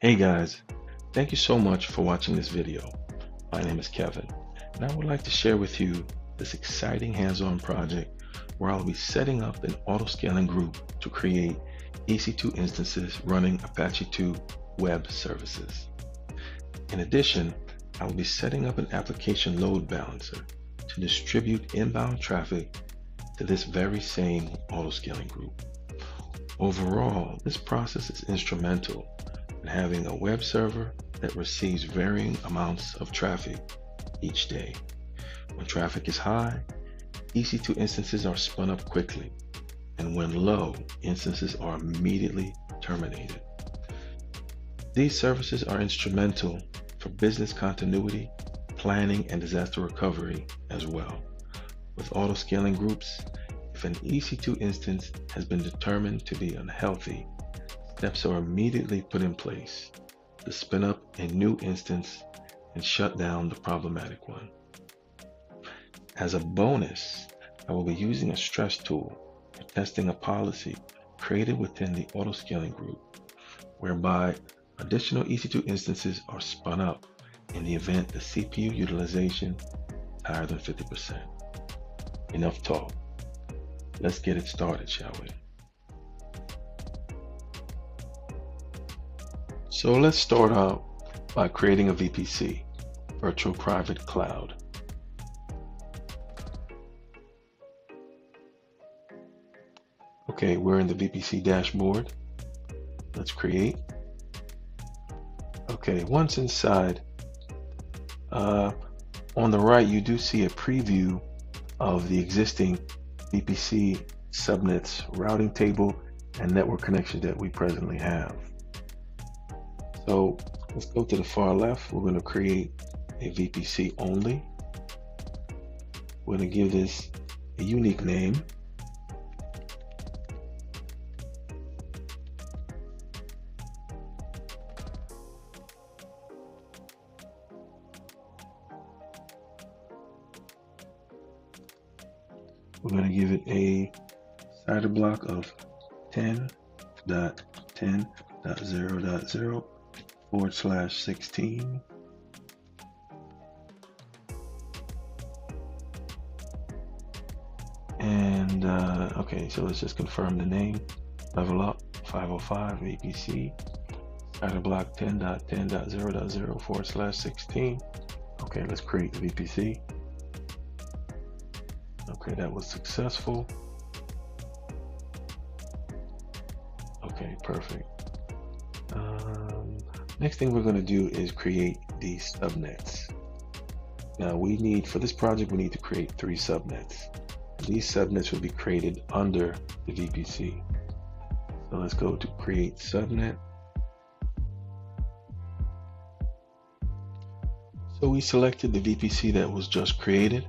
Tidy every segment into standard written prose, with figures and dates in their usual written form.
Hey guys, thank you so much for watching this video. My name is Kevin, and I would like to share with you this exciting hands-on project where I'll be setting up an auto-scaling group to create EC2 instances running Apache 2 web services. In addition, I will be setting up an application load balancer to distribute inbound traffic to this very same auto-scaling group. Overall, this process is instrumental in having a web server that receives varying amounts of traffic each day. When traffic is high, EC2 instances are spun up quickly, and when low, instances are immediately terminated. These services are instrumental for business continuity, planning, and disaster recovery as well. With auto-scaling groups, if an EC2 instance has been determined to be unhealthy, steps are immediately put in place to spin up a new instance and shut down the problematic one. As a bonus, I will be using a stress tool for testing a policy created within the auto-scaling group, whereby additional EC2 instances are spun up in the event the CPU utilization is higher than 50%. Enough talk. Let's get it started, shall we? So let's start out by creating a VPC, Virtual Private Cloud. Okay, we're in the VPC dashboard. Let's create. Okay, once inside, on the right, you do see a preview of the existing VPC subnets, routing table, and network connection that we presently have. So let's go to the far left. We're going to create a VPC only. We're going to give this a unique name. We're going to give it a CIDR block of 10.10.0.0/16. And okay, so let's just confirm the name. Level up 505 VPC CIDR block 10.10.0.0/16. Okay, let's create the VPC. Okay, that was successful. Okay, perfect. Next thing we're going to do is create these subnets. Now we need, for this project, we need to create 3 subnets. These subnets will be created under the VPC. So let's go to create subnet. So we selected the VPC that was just created.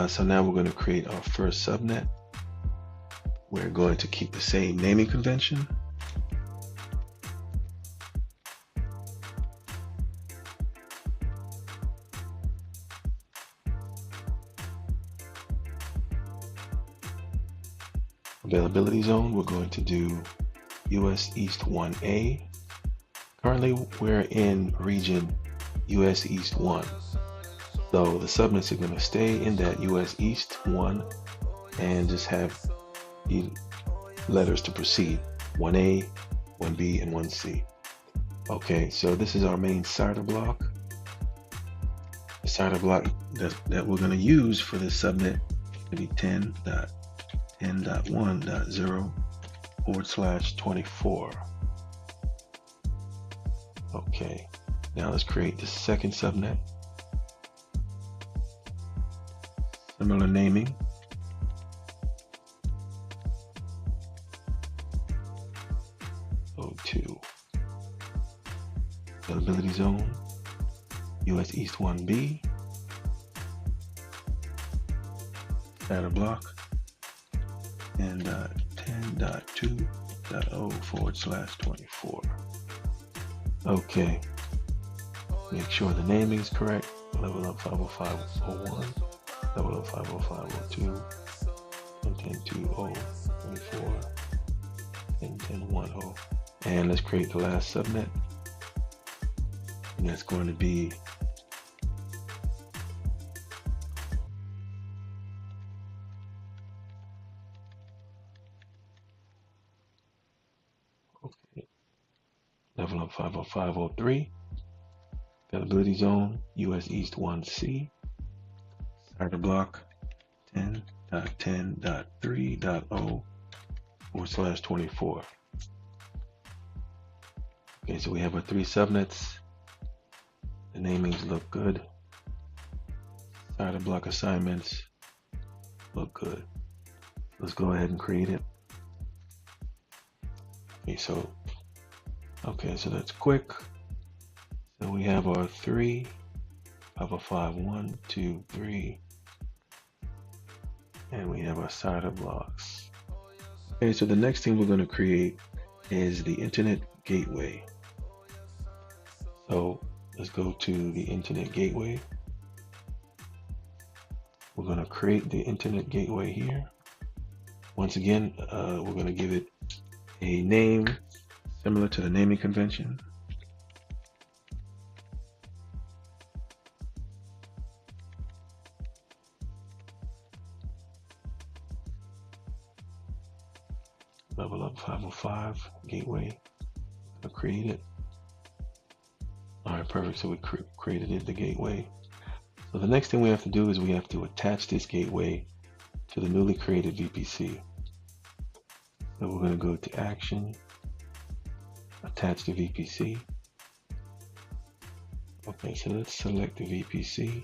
So now we're going to create our first subnet. We're going to keep the same naming convention. Availability zone, we're going to do US East 1A. Currently, we're in region US East 1. So the subnets are going to stay in that US East 1 and just have the letters to proceed, 1A, 1B, and 1C. Okay, so this is our main CIDR block. The CIDR block that we're going to use for this subnet will be 10.10.1.0/24. Okay, now let's create the second subnet. Similar naming. O2. Availability zone. US East 1B. CIDR block. And 10.2.0/24. Okay. Make sure the naming is correct. Level up 505.01. Level up 505.02, 10.10.2.0.24, 10.10.1.0. And let's create the last subnet. And that's going to be level up 505.03, availability zone, US East 1C, starter block 10.10.3.0/24. Okay, so we have our 3 subnets. The namings look good. Starter block assignments look good. Let's go ahead and create it. Okay, so that's quick. So we have our 3, 505, 1, 2, 3, and we have our starter blocks. Okay, so the next thing we're going to create is the internet gateway. So let's go to the internet gateway. We're going to create the internet gateway here. Once again, we're going to give it a name similar to the naming convention. Level up 505 gateway. I'll create it. All right, perfect. So we created it, the gateway. So the next thing we have to do is we have to attach this gateway to the newly created VPC. So we're going to go to Action, Attach the VPC. Okay, so let's select the VPC.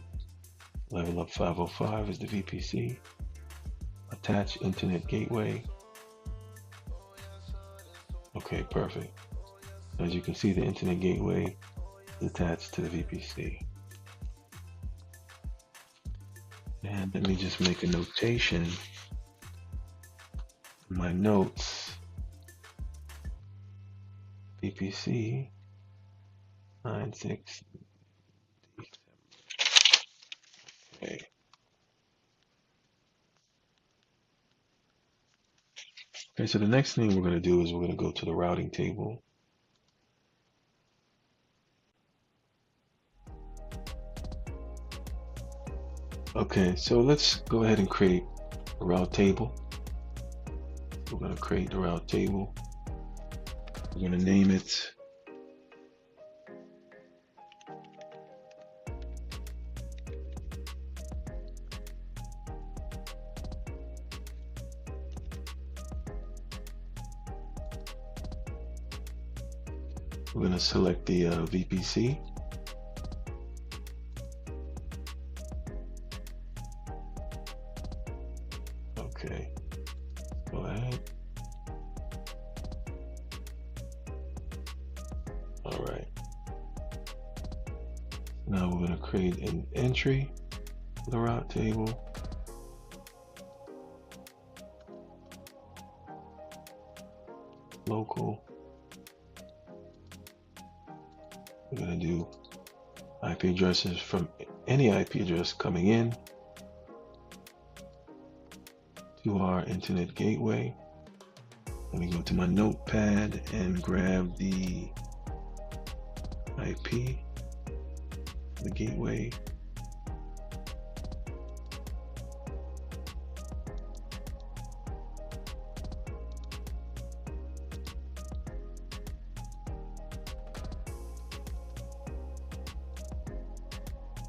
Level up 505 is the VPC. Attach Internet Gateway. Okay, perfect. As you can see, the Internet Gateway is attached to the VPC. And let me just make a notation in my notes. VPC 96. Okay. Okay, so the next thing we're going to do is we're going to go to the routing table. Okay, so let's go ahead and create a route table. We're going to create the route table. We're going to name it we're going to select the VPC. Okay, go ahead. All right. Now we're going to create an entry for the route table. Local. We're going to do IP addresses from any IP address coming in to our internet gateway. Let me go to my notepad and grab the IP, the gateway.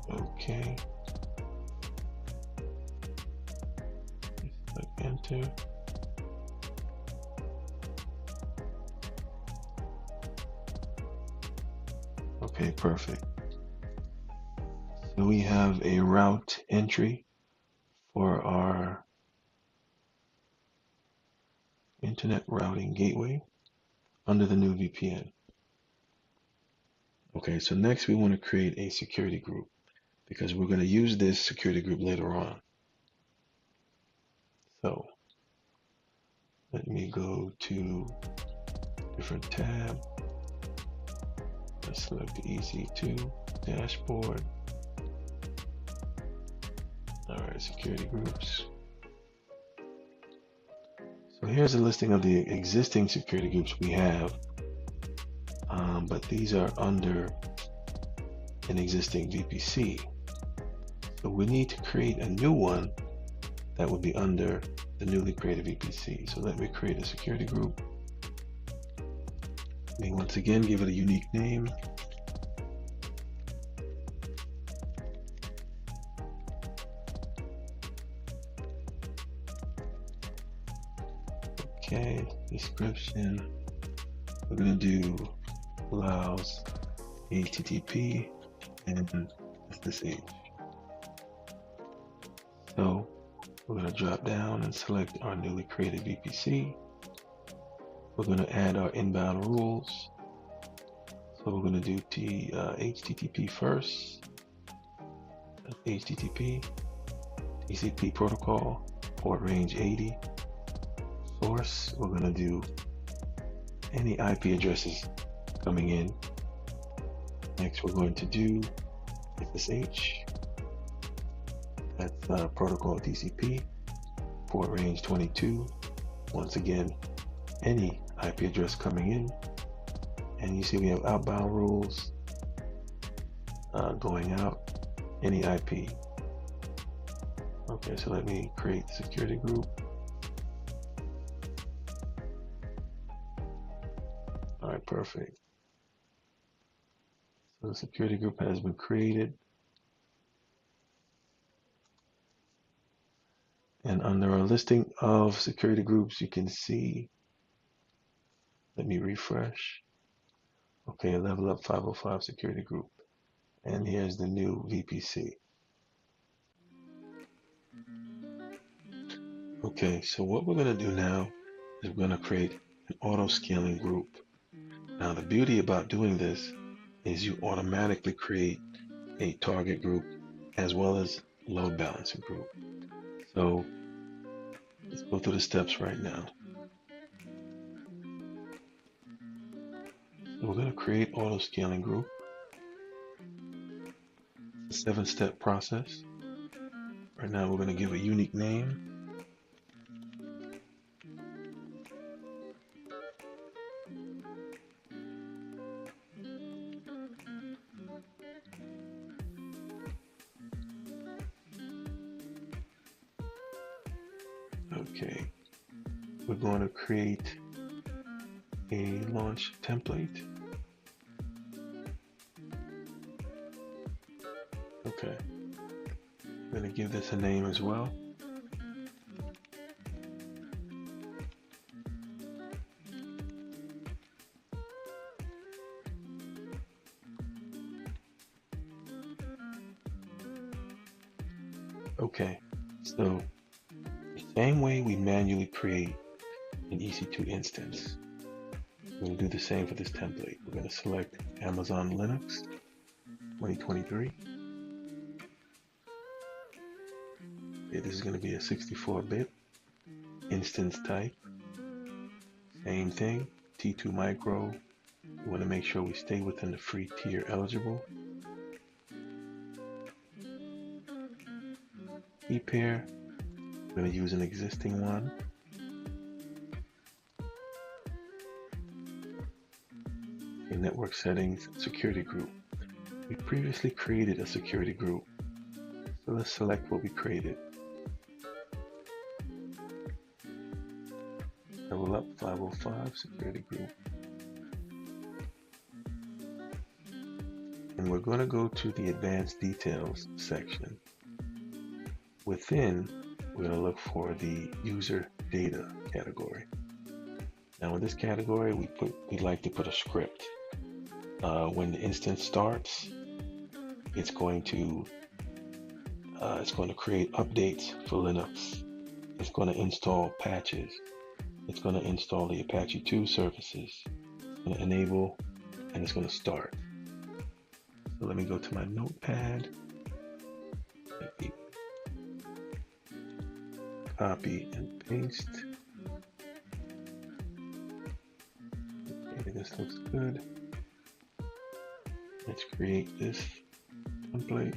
Okay. Select enter. Okay, perfect. So we have a route entry for our internet routing gateway under the new VPN. Okay, so next we want to create a security group because we're going to use this security group later on. So let me go to different tab. Let's select the EC2 dashboard. All right, security groups. So here's a listing of the existing security groups we have but these are under an existing VPC. So we need to create a new one that would be under the newly created VPC. So let me create a security group. Let me once again give it a unique name. Okay, description. We're going to do allows HTTP and SSH. So we're going to drop down and select our newly created VPC. We're going to add our inbound rules. So we're going to do HTTP first. HTTP, TCP protocol, port range 80. Source, we're going to do any IP addresses coming in. Next, we're going to do SSH. That's protocol TCP, port range 22. Once again, any IP address coming in. And you see we have outbound rules going out, any IP. Okay, so let me create the security group. All right, perfect. So the security group has been created. And under our listing of security groups, you can see, let me refresh. Okay, Level Up 505 security group. And here's the new VPC. Okay, so what we're going to do now is we're going to create an auto scaling group. Now, the beauty about doing this is you automatically create a target group as well as load balancing group. So let's go through the steps right now. So we're going to create auto scaling group. It's a 7-step process. Right now we're going to give a unique name. Okay, we're going to create a launch template. Okay, I'm going to give this a name as well. Okay, so the same way we manually create an EC2 instance, we're going to do the same for this template. We're going to select Amazon Linux 2023. Okay, this is going to be a 64-bit instance type. Same thing, T2 micro. We want to make sure we stay within the free tier eligible. Key pair, we're going to use an existing one. In network settings, security group. We previously created a security group, so let's select what we created. Level Up 505 security group. And we're going to go to the advanced details section. Within, we're going to look for the user data category. Now in this category, we'd like to put a script. When the instance starts, it's going to create updates for Linux. It's going to install patches. It's going to install the Apache 2 services. It's going to enable, and it's going to start. So let me go to my notepad. Copy and paste. Okay, this looks good. Let's create this template.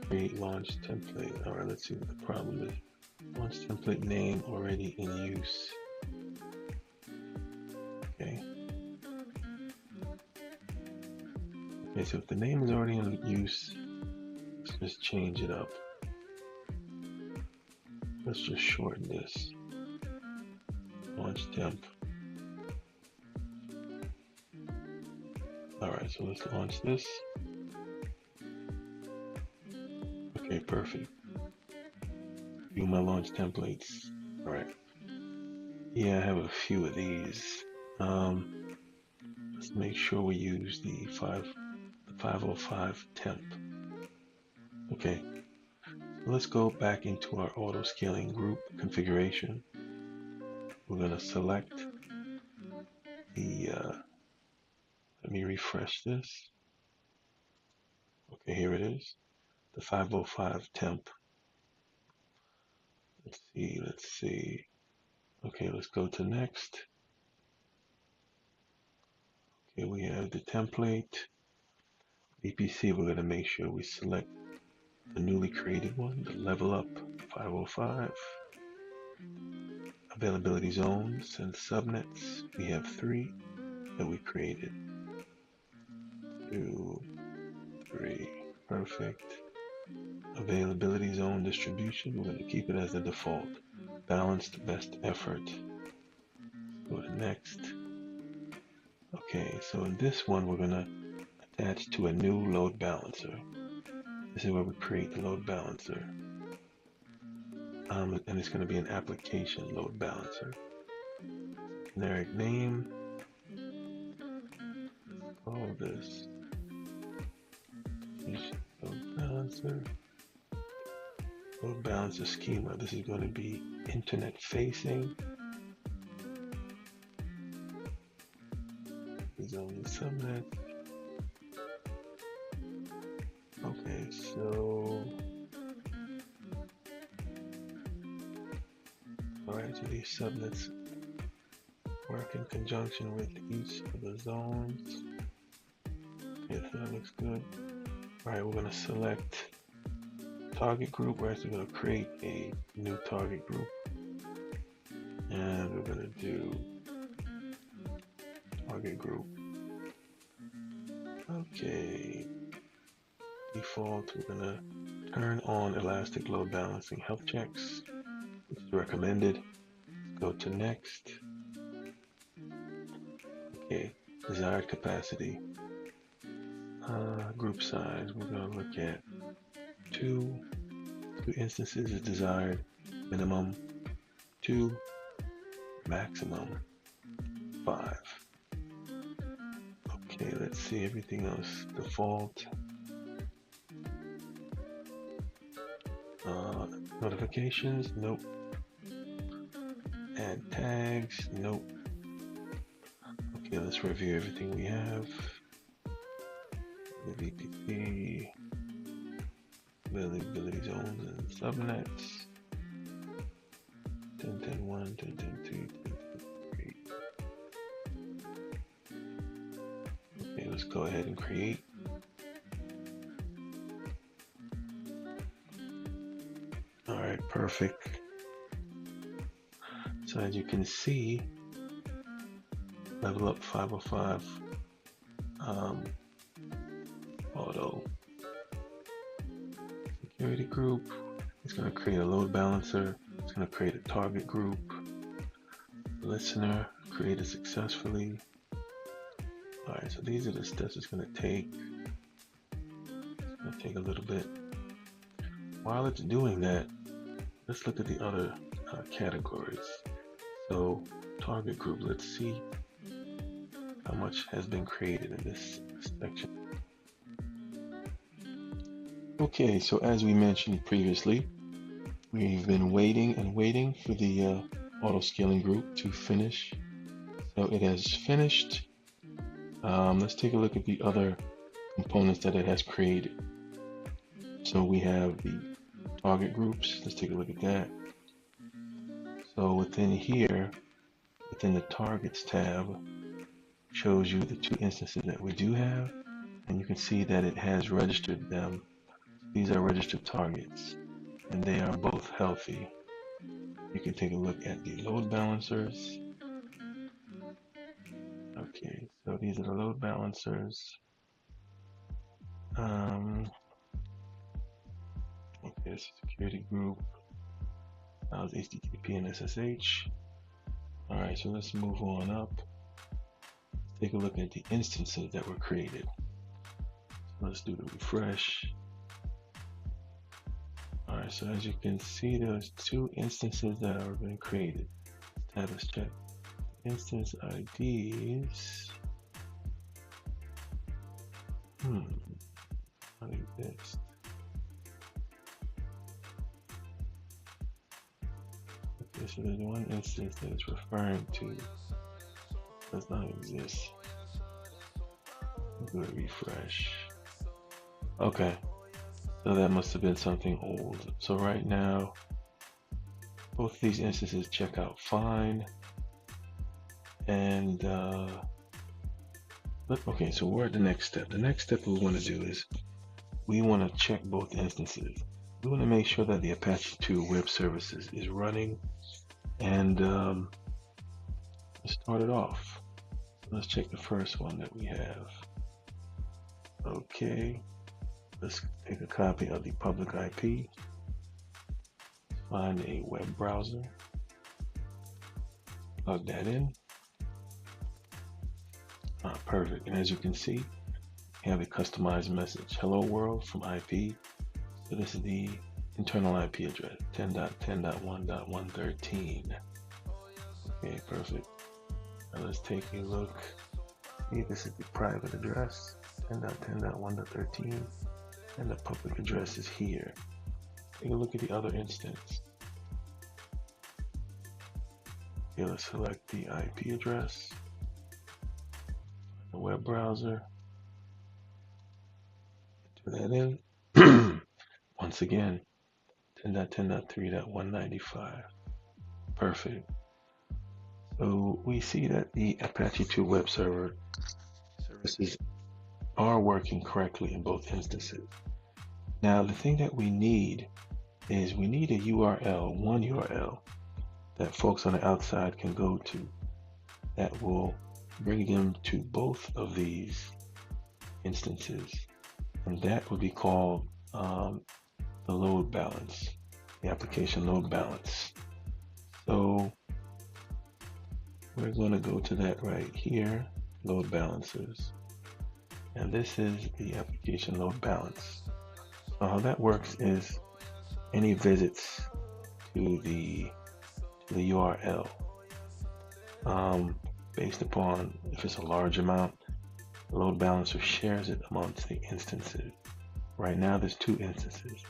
Create launch template. All right, let's see what the problem is. Launch template name already in use. Okay, Okay, so if the name is already in use, let's just change it up. Let's just shorten this. Launch temp. Alright, so let's launch this. Okay, perfect. View my launch templates. Alright. Yeah, I have a few of these. Let's make sure we use the 505 temp. Okay, so let's go back into our auto scaling group configuration. We're going to select the, let me refresh this. Okay, here it is, the 505 temp. Let's see. Okay, let's go to next. Okay, we have the template. VPC, we're going to make sure we select the newly created one, the level up 505. Availability zones and subnets. We have 3 that we created. 2, 3, perfect. Availability zone distribution, we're going to keep it as the default. Balanced best effort. Go to next. Okay, so in this one, we're going to attach to a new load balancer. This is where we create the load balancer. And it's going to be an application load balancer. Generic name. All this. Load balancer. Load balancer schema. This is going to be internet facing. Is on the subnet. Okay, so alright, so these subnets work in conjunction with each of the zones. Okay, so that looks good. Alright, we're gonna select target group. We're actually gonna create a new target group. And we're gonna do target group. Okay. Default, we're gonna turn on elastic load balancing health checks, which is recommended. Go to next. Okay, desired capacity. Group size, we're gonna look at 2 instances is desired, minimum 2, maximum 5. Okay, let's see everything else. Default. Notifications, nope. Add tags, nope. Okay, let's review everything we have. The VPC, availability zones and subnets. 10.10.1, 10.10.2, 10.10.3. Okay, let's go ahead and create. Alright, perfect. So as you can see, level up 505 auto security group. It's going to create a load balancer. It's going to create a target group. Listener created successfully. Alright, so these are the steps it's going to take. It's going to take a little bit. While it's doing that, let's look at the other categories. So target group, let's see how much has been created in this section. Okay, so as we mentioned previously, we've been waiting and waiting for the auto scaling group to finish. So it has finished. Let's take a look at the other components that it has created. So we have the target groups. Let's take a look at that. So within here, within the targets tab, shows you the 2 instances that we do have, and you can see that it has registered them. These are registered targets, and they are both healthy. You can take a look at the load balancers. Okay, so these are the load balancers. Okay, security group. That was HTTP and SSH. All right, so let's move on up. Take a look at the instances that were created. So let's do the refresh. All right, so as you can see, there's 2 instances that are being created. Let's check instance IDs. Not exist. Okay, so there's one instance that it's referring to does not exist. Do a refresh. Okay, so that must have been something old. So right now, both of these instances check out fine. And okay, so we're at the next step. The next step we want to do is we want to check both instances. We want to make sure that the Apache 2 web services is running, and let's start it off. Let's check the first one that we have. Okay, let's take a copy of the public IP, find a web browser, plug that in. Perfect, and as you can see, we have a customized message, hello world from IP. So this is the internal IP address, 10.10.1.113. Okay, perfect. Now let's take a look. See, this is the private address, 10.10.1.13, and the public address is here. Take a look at the other instance. Okay, let's select the IP address, the web browser, do that in. Once again, 10.10.3.195. Perfect. So we see that the Apache 2 web server services are working correctly in both instances. Now the thing that we need is we need a URL, one URL that folks on the outside can go to that will bring them to both of these instances, and that would be called the load balance, the application load balance. So we're going to go to that right here, load balancers, and this is the application load balance. So how that works is any visits to the URL, based upon if it's a large amount, the load balancer shares it amongst the instances. Right now there's 2 instances,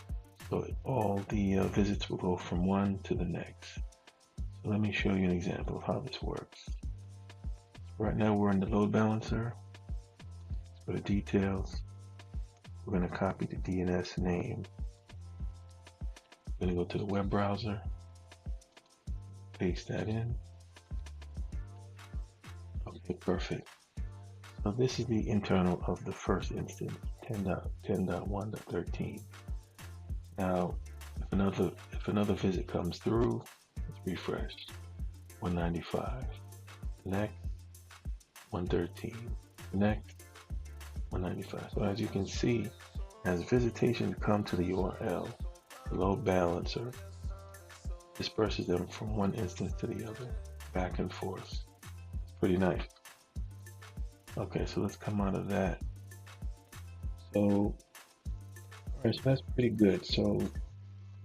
so all the visits will go from one to the next. So let me show you an example of how this works. Right now we're in the load balancer. For the details, we're going to copy the DNS name. We're going to go to the web browser, paste that in. Okay, perfect. So this is the internal of the first instance, 10.10.1.13. Now, if another visit comes through, let's refresh. 195. Next, 113. Next, 195. So as you can see, as visitations come to the URL, the load balancer disperses them from one instance to the other, back and forth. It's pretty nice. Okay, so let's come out of that. So, all right, so that's pretty good. So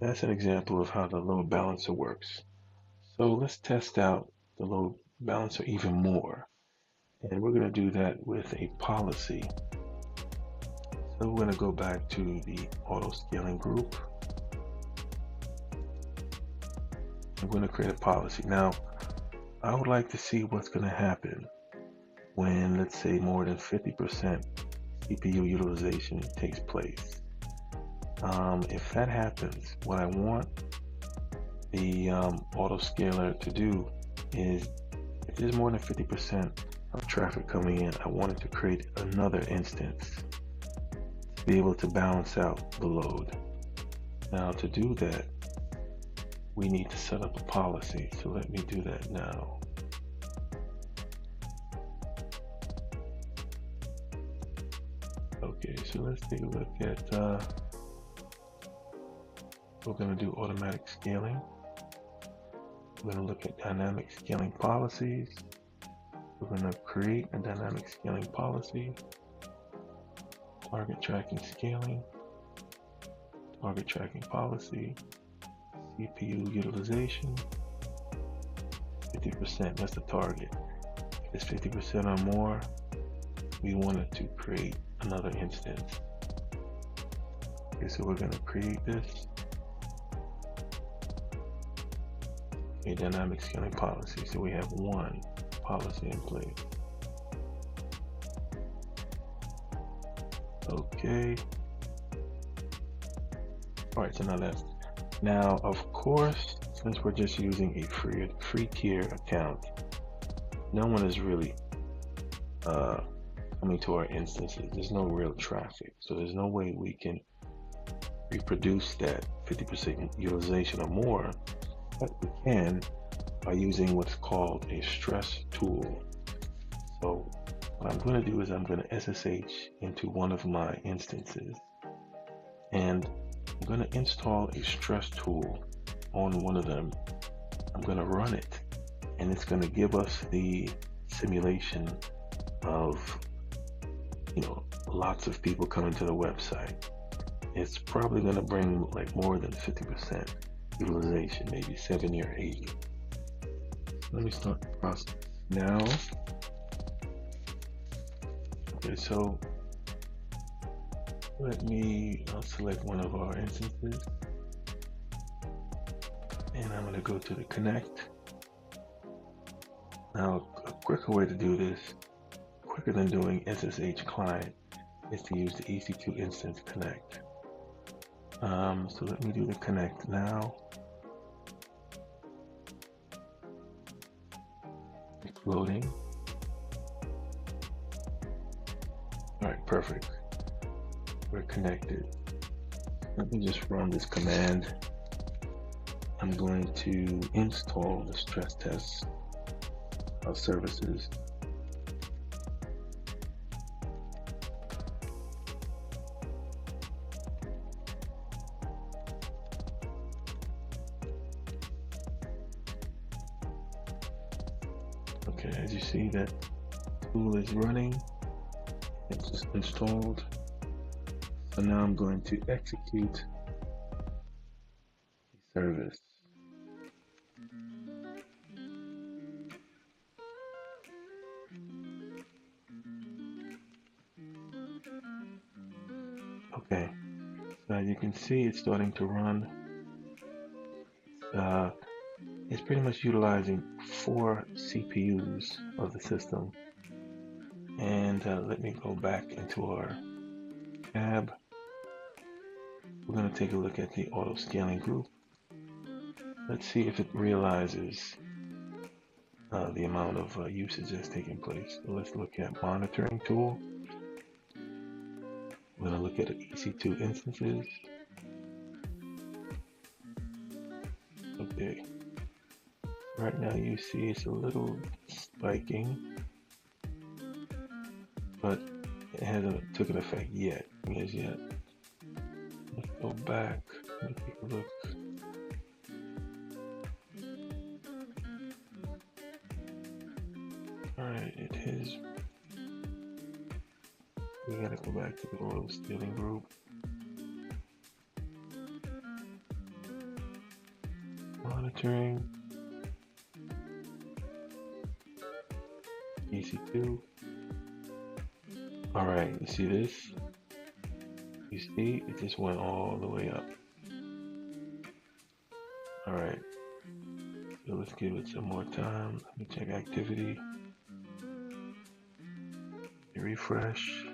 that's an example of how the load balancer works. So let's test out the load balancer even more. And we're going to do that with a policy. So we're going to go back to the auto scaling group. I'm going to create a policy. Now, I would like to see what's going to happen when, let's say, more than 50% CPU utilization takes place. If that happens, what I want the autoscaler to do is, if there's more than 50% of traffic coming in, I want it to create another instance to be able to balance out the load. Now, to do that, we need to set up a policy. So let me do that now. Okay, so let's take a look at, we're going to do automatic scaling. We're going to look at dynamic scaling policies. We're going to create a dynamic scaling policy, target tracking scaling, target tracking policy, CPU utilization, 50%, that's the target. If it's 50% or more, we wanted to create another instance. Okay, so we're going to create this. A dynamic scaling policy. So we have one policy in place. Okay. All right, so now of course, since we're just using a free tier account, no one is really coming to our instances. There's no real traffic, so there's no way we can reproduce that 50% utilization or more. But we can by using what's called a stress tool. So what I'm going to do is I'm going to SSH into one of my instances, and I'm going to install a stress tool on one of them. I'm going to run it, and it's going to give us the simulation of, lots of people coming to the website. It's probably going to bring like more than 50% utilization, maybe 70 or 80. Let me start the process now. Okay, so I'll select one of our instances, and I'm going to go to the connect. Now, a quicker way to do this, quicker than doing SSH client, is to use the EC2 instance connect. So let me do the connect now. It's loading. All right, perfect. We're connected. Let me just run this command. I'm going to install the stress test services. Okay, as you see, that tool is running. It's just installed. So now I'm going to execute the service. Okay, so as you can see, it's starting to run. It's pretty much utilizing 4 CPUs of the system. And let me go back into our tab. We're going to take a look at the auto scaling group. Let's see if it realizes the amount of usage that's taking place. So let's look at monitoring tool. We're going to look at EC2 instances. Okay. Right now you see it's a little spiking, but it hasn't taken effect yet. Let's go back. Let me take a look. Alright, it is. We gotta go back to the auto scaling group. Monitoring. EC2. Alright, you see this? You see, it just went all the way up. Alright, so let's give it some more time. Let me check activity. Refresh.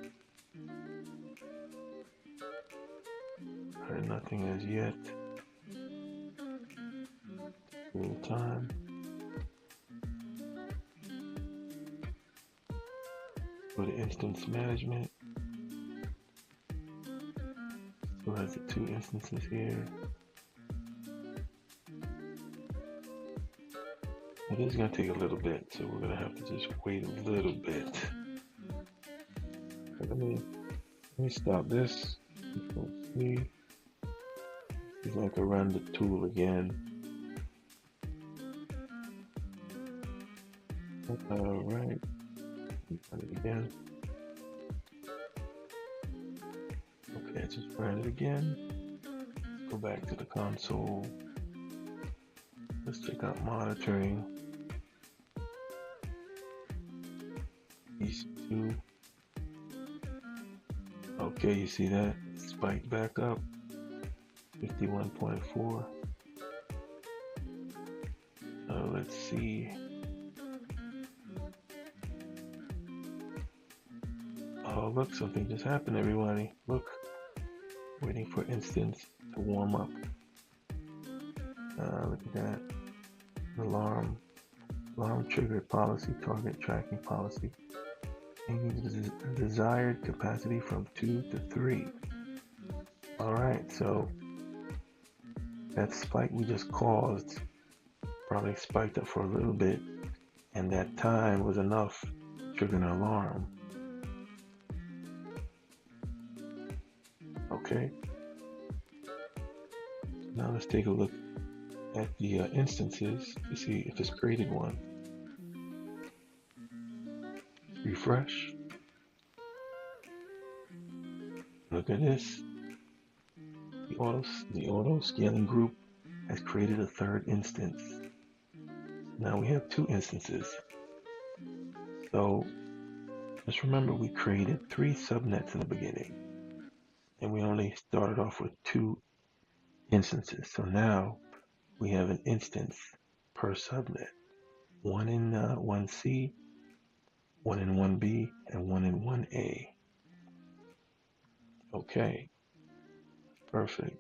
Alright, nothing as yet. Real time. Go to instance management. Still has the 2 instances here. It is going to take a little bit, so we're going to have to just wait a little bit. Let me Let me stop this. Control-C. See if I can run the tool again. All right. Run it again. Okay, just ran it again. Let's go back to the console. Let's check out monitoring. EC2. Okay, you see that? Spike back up. 51.4. Let's see. Oh, look, something just happened, everybody. Look, waiting for instance to warm up. Look at that. Alarm trigger policy, target tracking policy. Changing the desired capacity from 2 to 3. All right, so that spike we just caused probably spiked up for a little bit, and that time was enough to trigger an alarm. Okay. Now let's take a look at the instances to see if it's created one. Refresh. Look at this. The auto scaling group has created a third instance. Now we have 2 instances. So just remember, we created 3 subnets in the beginning, and we only started off with 2 instances. So now we have an instance per subnet, one in 1C, one in 1B, and one in 1A. Okay, perfect.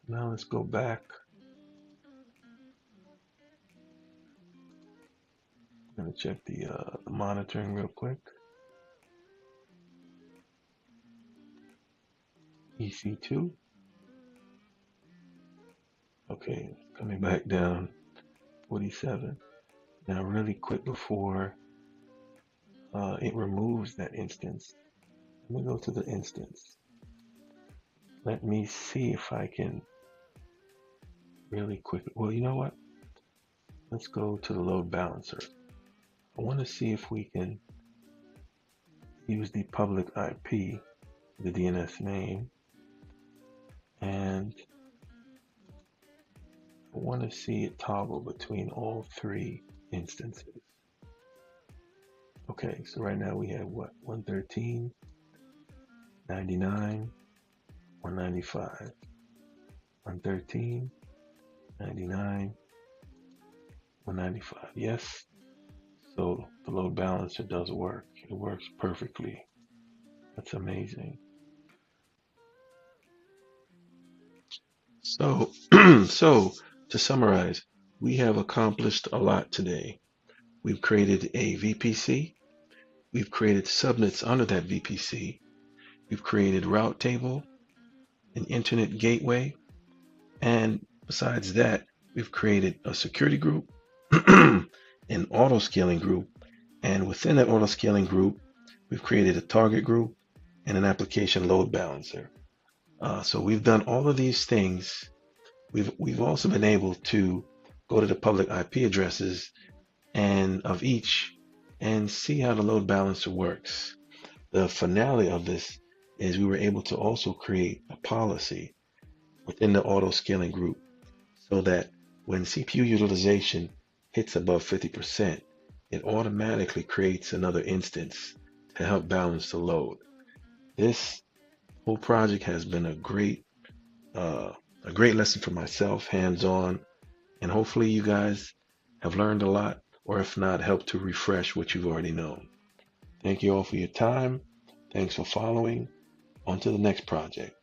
Now let's go back. I'm gonna check the monitoring real quick. EC2. Okay, coming back down, 47. Now really quick before it removes that instance, let me go to the instance. Let me see if I can really quickly, well, you know what? Let's go to the load balancer. I want to see if we can use the public IP, the DNS name, and I want to see it toggle between all 3 instances. Okay, so right now we have what? 113, 99, 195, 113, 99, 195. Yes, so the load balancer does work. It works perfectly. That's amazing. So, so to summarize, we have accomplished a lot today. We've created a VPC. We've created subnets under that VPC. We've created route table, an internet gateway, and besides that, we've created a security group, an auto scaling group, and within that auto scaling group, we've created a target group and an application load balancer. So we've done all of these things. We've also been able to go to the public IP addresses and of each and see how the load balancer works. The finale of this is we were able to also create a policy within the auto scaling group so that when CPU utilization hits above 50%, it automatically creates another instance to help balance the load. This whole project has been a great lesson for myself, hands-on, and hopefully you guys have learned a lot, or if not, helped to refresh what you've already known. Thank you all for your time. Thanks for following. On to the next project.